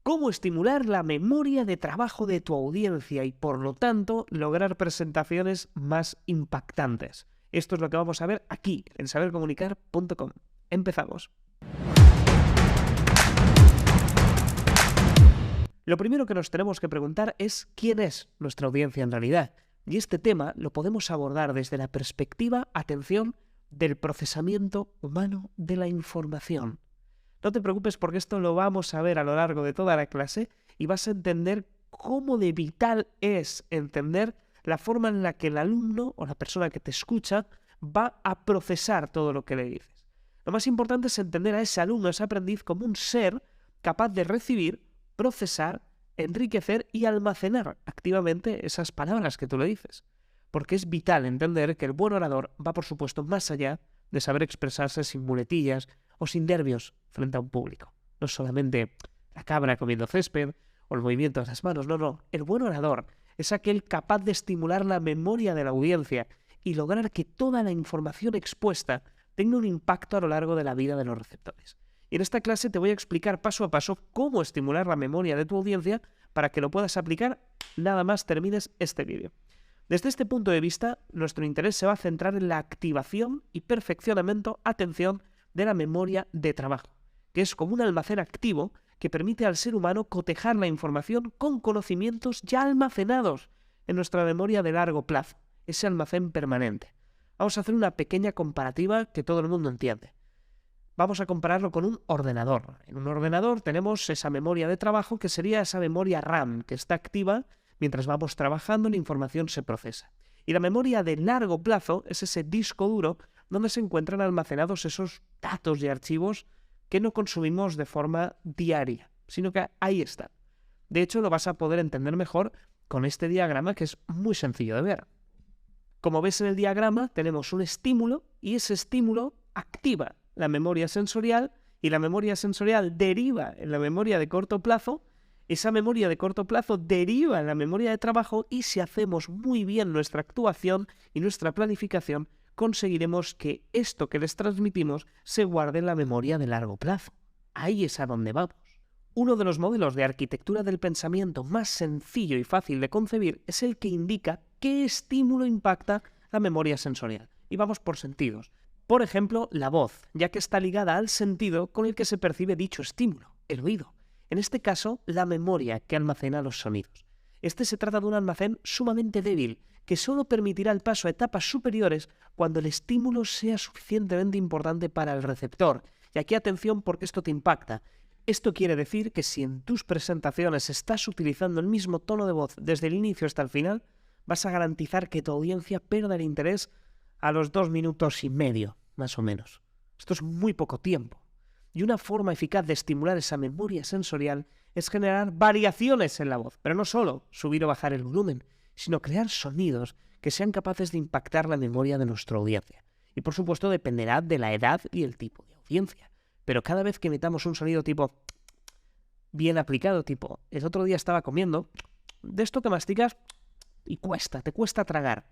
cómo estimular la memoria de trabajo de tu audiencia y, por lo tanto, lograr presentaciones más impactantes. Esto es lo que vamos a ver aquí, en sabercomunicar.com. Empezamos. Lo primero que nos tenemos que preguntar es quién es nuestra audiencia en realidad. Y este tema lo podemos abordar desde la perspectiva, atención, del procesamiento humano de la información. No te preocupes porque esto lo vamos a ver a lo largo de toda la clase y vas a entender cómo de vital es entender la forma en la que el alumno o la persona que te escucha va a procesar todo lo que le dices. Lo más importante es entender a ese alumno, a ese aprendiz, como un ser capaz de recibir, procesar, enriquecer y almacenar activamente esas palabras que tú le dices. Porque es vital entender que el buen orador va, por supuesto, más allá de saber expresarse sin muletillas o sin nervios frente a un público. No solamente la cabra comiendo césped o el movimiento de las manos, no. El buen orador es aquel capaz de estimular la memoria de la audiencia y lograr que toda la información expuesta tenga un impacto a lo largo de la vida de los receptores. Y en esta clase te voy a explicar paso a paso cómo estimular la memoria de tu audiencia para que lo puedas aplicar nada más termines este vídeo. Desde este punto de vista, nuestro interés se va a centrar en la activación y perfeccionamiento, atención, de la memoria de trabajo, que es como un almacén activo que permite al ser humano cotejar la información con conocimientos ya almacenados en nuestra memoria de largo plazo, ese almacén permanente. Vamos a hacer una pequeña comparativa que todo el mundo entiende. Vamos a compararlo con un ordenador. En un ordenador tenemos esa memoria de trabajo que sería esa memoria RAM que está activa mientras vamos trabajando y la información se procesa. Y la memoria de largo plazo es ese disco duro donde se encuentran almacenados esos datos y archivos que no consumimos de forma diaria, sino que ahí están. De hecho, lo vas a poder entender mejor con este diagrama que es muy sencillo de ver. Como ves en el diagrama, tenemos un estímulo y ese estímulo activa la memoria sensorial y la memoria sensorial deriva en la memoria de corto plazo. Esa memoria de corto plazo deriva en la memoria de trabajo y si hacemos muy bien nuestra actuación y nuestra planificación, conseguiremos que esto que les transmitimos se guarde en la memoria de largo plazo. Ahí es a donde vamos. Uno de los modelos de arquitectura del pensamiento más sencillo y fácil de concebir es el que indica qué estímulo impacta la memoria sensorial. Y vamos por sentidos. Por ejemplo, la voz, ya que está ligada al sentido con el que se percibe dicho estímulo, el oído. En este caso, la memoria que almacena los sonidos. Este se trata de un almacén sumamente débil, que solo permitirá el paso a etapas superiores cuando el estímulo sea suficientemente importante para el receptor. Y aquí atención porque esto te impacta. Esto quiere decir que si en tus presentaciones estás utilizando el mismo tono de voz desde el inicio hasta el final, vas a garantizar que tu audiencia pierda el interés a los 2 minutos y medio, más o menos. Esto es muy poco tiempo. Y una forma eficaz de estimular esa memoria sensorial es generar variaciones en la voz, pero no solo subir o bajar el volumen, sino crear sonidos que sean capaces de impactar la memoria de nuestra audiencia. Y por supuesto dependerá de la edad y el tipo de audiencia. Pero cada vez que metamos un sonido tipo bien aplicado, tipo el otro día estaba comiendo, de esto que masticas y te cuesta tragar.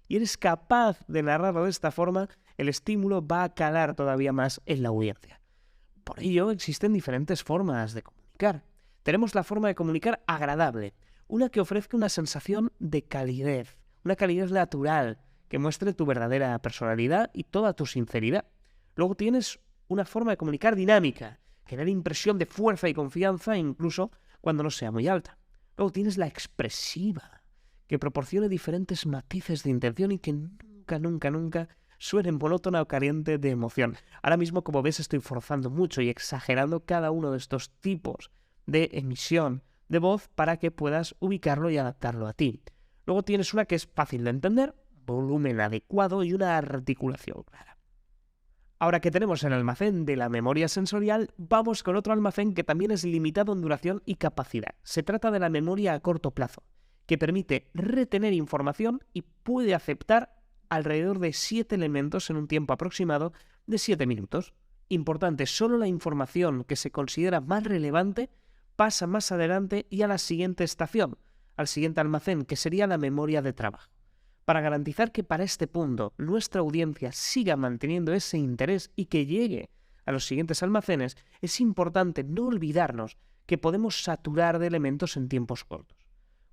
Y eres capaz de narrarlo de esta forma, el estímulo va a calar todavía más en la audiencia. Por ello existen diferentes formas de comunicar. Tenemos la forma de comunicar agradable, una que ofrezca una sensación de calidez, una calidez natural, que muestre tu verdadera personalidad y toda tu sinceridad. Luego tienes una forma de comunicar dinámica, que da la impresión de fuerza y confianza incluso cuando no sea muy alta. Luego tienes la expresiva, que proporcione diferentes matices de intención y que nunca suene monótona o carente de emoción. Ahora mismo, como ves, estoy forzando mucho y exagerando cada uno de estos tipos de emisión de voz para que puedas ubicarlo y adaptarlo a ti. Luego tienes una que es fácil de entender, volumen adecuado y una articulación clara. Ahora que tenemos el almacén de la memoria sensorial, vamos con otro almacén que también es limitado en duración y capacidad. Se trata de la memoria a corto plazo, que permite retener información y puede aceptar alrededor de 7 elementos en un tiempo aproximado de 7 minutos. Importante, solo la información que se considera más relevante pasa más adelante y a la siguiente estación, al siguiente almacén, que sería la memoria de trabajo. Para garantizar que para este punto nuestra audiencia siga manteniendo ese interés y que llegue a los siguientes almacenes, es importante no olvidarnos que podemos saturar de elementos en tiempos cortos.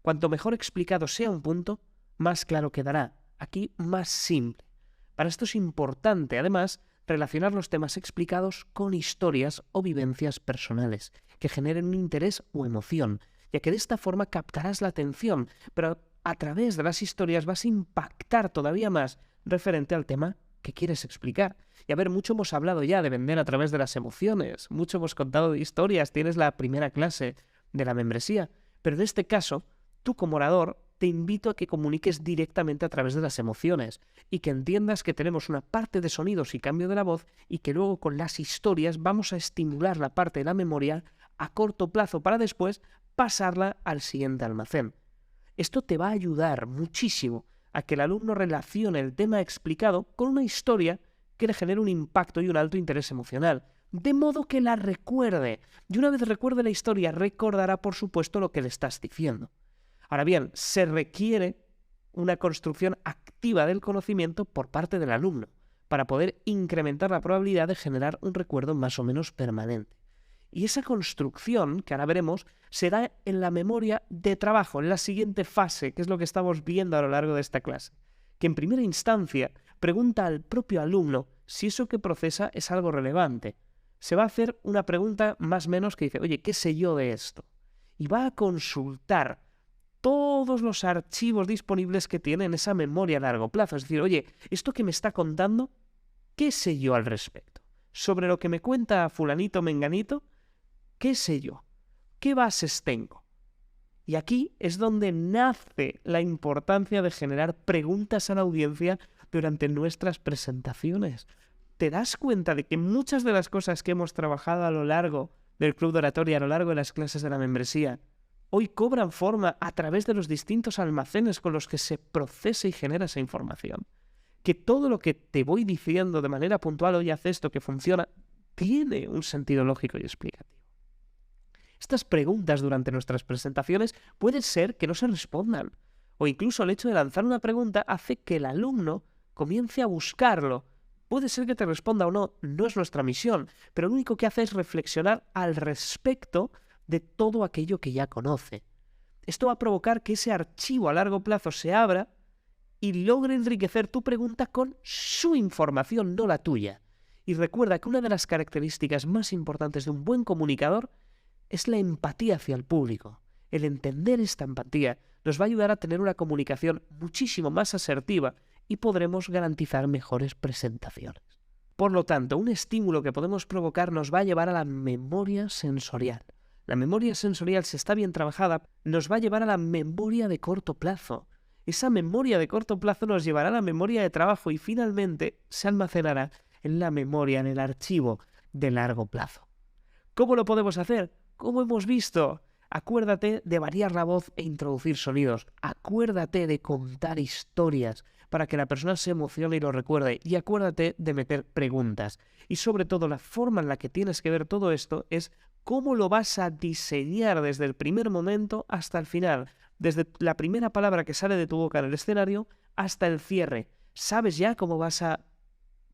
Cuanto mejor explicado sea un punto, más claro quedará. Aquí, más simple. Para esto es importante, además, relacionar los temas explicados con historias o vivencias personales que generen un interés o emoción, ya que de esta forma captarás la atención, pero a través de las historias vas a impactar todavía más referente al tema que quieres explicar. Y a ver, mucho hemos hablado ya de vender a través de las emociones, mucho hemos contado de historias, tienes la primera clase de la membresía, pero en este caso, tú como orador, te invito a que comuniques directamente a través de las emociones y que entiendas que tenemos una parte de sonidos y cambio de la voz y que luego con las historias vamos a estimular la parte de la memoria a corto plazo para después pasarla al siguiente almacén. Esto te va a ayudar muchísimo a que el alumno relacione el tema explicado con una historia que le genere un impacto y un alto interés emocional, de modo que la recuerde. Y una vez recuerde la historia, recordará, por supuesto, lo que le estás diciendo. Ahora bien, se requiere una construcción activa del conocimiento por parte del alumno para poder incrementar la probabilidad de generar un recuerdo más o menos permanente. Y esa construcción, que ahora veremos, será en la memoria de trabajo, en la siguiente fase, que es lo que estamos viendo a lo largo de esta clase, que en primera instancia pregunta al propio alumno si eso que procesa es algo relevante. Se va a hacer una pregunta más o menos que dice, oye, ¿qué sé yo de esto? Y va a consultar todos los archivos disponibles que tiene en esa memoria a largo plazo. Es decir, oye, esto que me está contando, ¿qué sé yo al respecto? Sobre lo que me cuenta fulanito menganito, ¿qué sé yo? ¿Qué bases tengo? Y aquí es donde nace la importancia de generar preguntas a la audiencia durante nuestras presentaciones. ¿Te das cuenta de que muchas de las cosas que hemos trabajado a lo largo del Club de Oratoria, a lo largo de las clases de la membresía, hoy cobran forma a través de los distintos almacenes con los que se procesa y genera esa información? Que todo lo que te voy diciendo de manera puntual, oye, haz esto que funciona, tiene un sentido lógico y explicativo. Estas preguntas durante nuestras presentaciones puede ser que no se respondan, o incluso el hecho de lanzar una pregunta hace que el alumno comience a buscarlo. Puede ser que te responda o no, no es nuestra misión, pero lo único que hace es reflexionar al respecto de todo aquello que ya conoce. Esto va a provocar que ese archivo a largo plazo se abra y logre enriquecer tu pregunta con su información, no la tuya. Y recuerda que una de las características más importantes de un buen comunicador es la empatía hacia el público. El entender esta empatía nos va a ayudar a tener una comunicación muchísimo más asertiva y podremos garantizar mejores presentaciones. Por lo tanto, un estímulo que podemos provocar nos va a llevar a la memoria sensorial. La memoria sensorial, si está bien trabajada, nos va a llevar a la memoria de corto plazo. Esa memoria de corto plazo nos llevará a la memoria de trabajo y finalmente se almacenará en la memoria, en el archivo de largo plazo. ¿Cómo lo podemos hacer? Como hemos visto, acuérdate de variar la voz e introducir sonidos. Acuérdate de contar historias para que la persona se emocione y lo recuerde. Y acuérdate de meter preguntas. Y sobre todo, la forma en la que tienes que ver todo esto es cómo lo vas a diseñar desde el primer momento hasta el final. Desde la primera palabra que sale de tu boca en el escenario hasta el cierre. ¿Sabes ya cómo vas a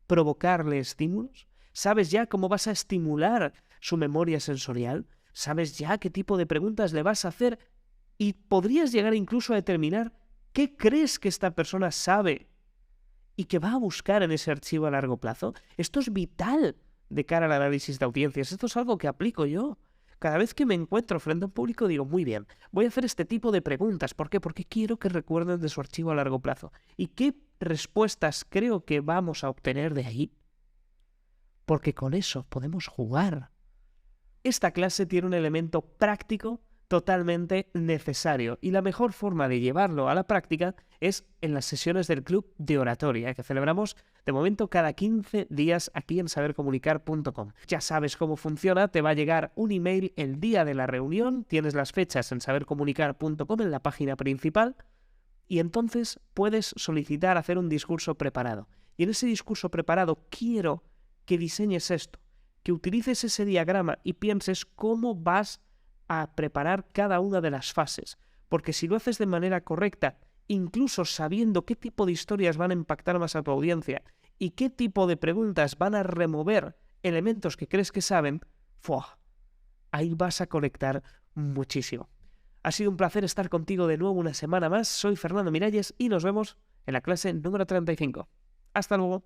provocarle estímulos? ¿Sabes ya cómo vas a estimular su memoria sensorial? ¿Sabes ya qué tipo de preguntas le vas a hacer? Y podrías llegar incluso a determinar qué crees que esta persona sabe y que va a buscar en ese archivo a largo plazo. Esto es vital de cara al análisis de audiencias. Esto es algo que aplico yo. Cada vez que me encuentro frente a un público digo, muy bien, voy a hacer este tipo de preguntas. ¿Por qué? Porque quiero que recuerden de su archivo a largo plazo. ¿Y qué respuestas creo que vamos a obtener de ahí? Porque con eso podemos jugar. Esta clase tiene un elemento práctico totalmente necesario y la mejor forma de llevarlo a la práctica es en las sesiones del Club de Oratoria que celebramos de momento cada 15 días aquí en sabercomunicar.com. Ya sabes cómo funciona, te va a llegar un email el día de la reunión, tienes las fechas en sabercomunicar.com en la página principal y entonces puedes solicitar hacer un discurso preparado. Y en ese discurso preparado quiero que diseñes esto, que utilices ese diagrama y pienses cómo vas a preparar cada una de las fases. Porque si lo haces de manera correcta, incluso sabiendo qué tipo de historias van a impactar más a tu audiencia y qué tipo de preguntas van a remover elementos que crees que saben, ahí vas a conectar muchísimo. Ha sido un placer estar contigo de nuevo una semana más. Soy Fernando Miralles y nos vemos en la clase número 35. Hasta luego.